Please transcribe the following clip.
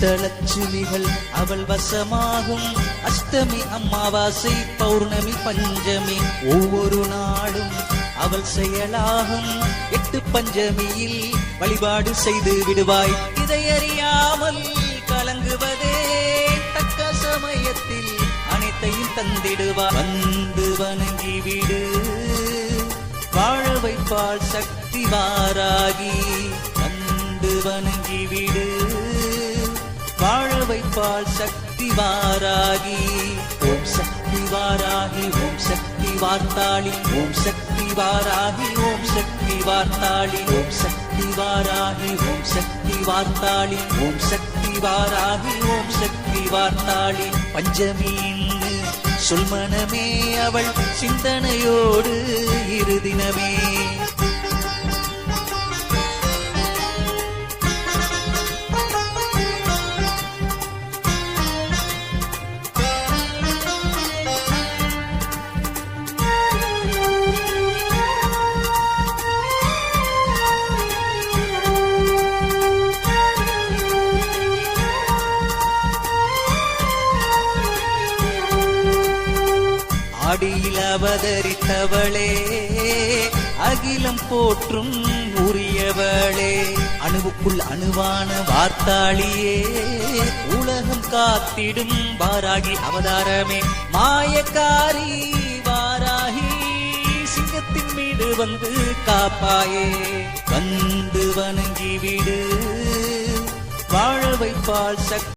அஷ்டலட்சுமிகள் அவள் வசமாகும். அஷ்டமி, அமாவாசை, பௌர்ணமி, பஞ்சமி ஒவ்வொரு நாளும் அவள் செயலாகும். 8 பஞ்சமியில் வழிபாடு செய்து விடுவாய். இதையறியாமல் கலங்குவதே தக்க சமயத்தில் அனைத்தையும் தந்திடுவார். வந்து வணங்கி விடு, வாழ வைப்பாள் சக்தி வாராகி. வந்து வணங்கி விடு, வாழ வைப்பாள் சக்தி வாராகி. ஓம் சக்தி வாராகி, ஓம் சக்தி வார்த்தாளி, ஓம் சக்தி வாராகி, ஓம் சக்தி வார்த்தாளி, ஓம் சக்தி வாராகி, ஓம் சக்தி வார்த்தாளி, ஓம் சக்தி வாராகி, ஓம் சக்தி வார்த்தாளி. பஞ்சமி சொல்மனமே அவள் சிந்தனையோடு இருதினமே. ஆடியில் அவதரித்தவளே, அகிலம் போற்றும் உரியவளே, அணுவுக்குள் அணுவான வார்த்தாளியே, உலகம் காத்திடும் வாராகி அவதாரமே. மாயக்காரி வாராகி, சிங்கத்தின் மீது வந்து காப்பாயே. வந்து வணங்கி விடு, வாழ வைப்பாள் சக்தி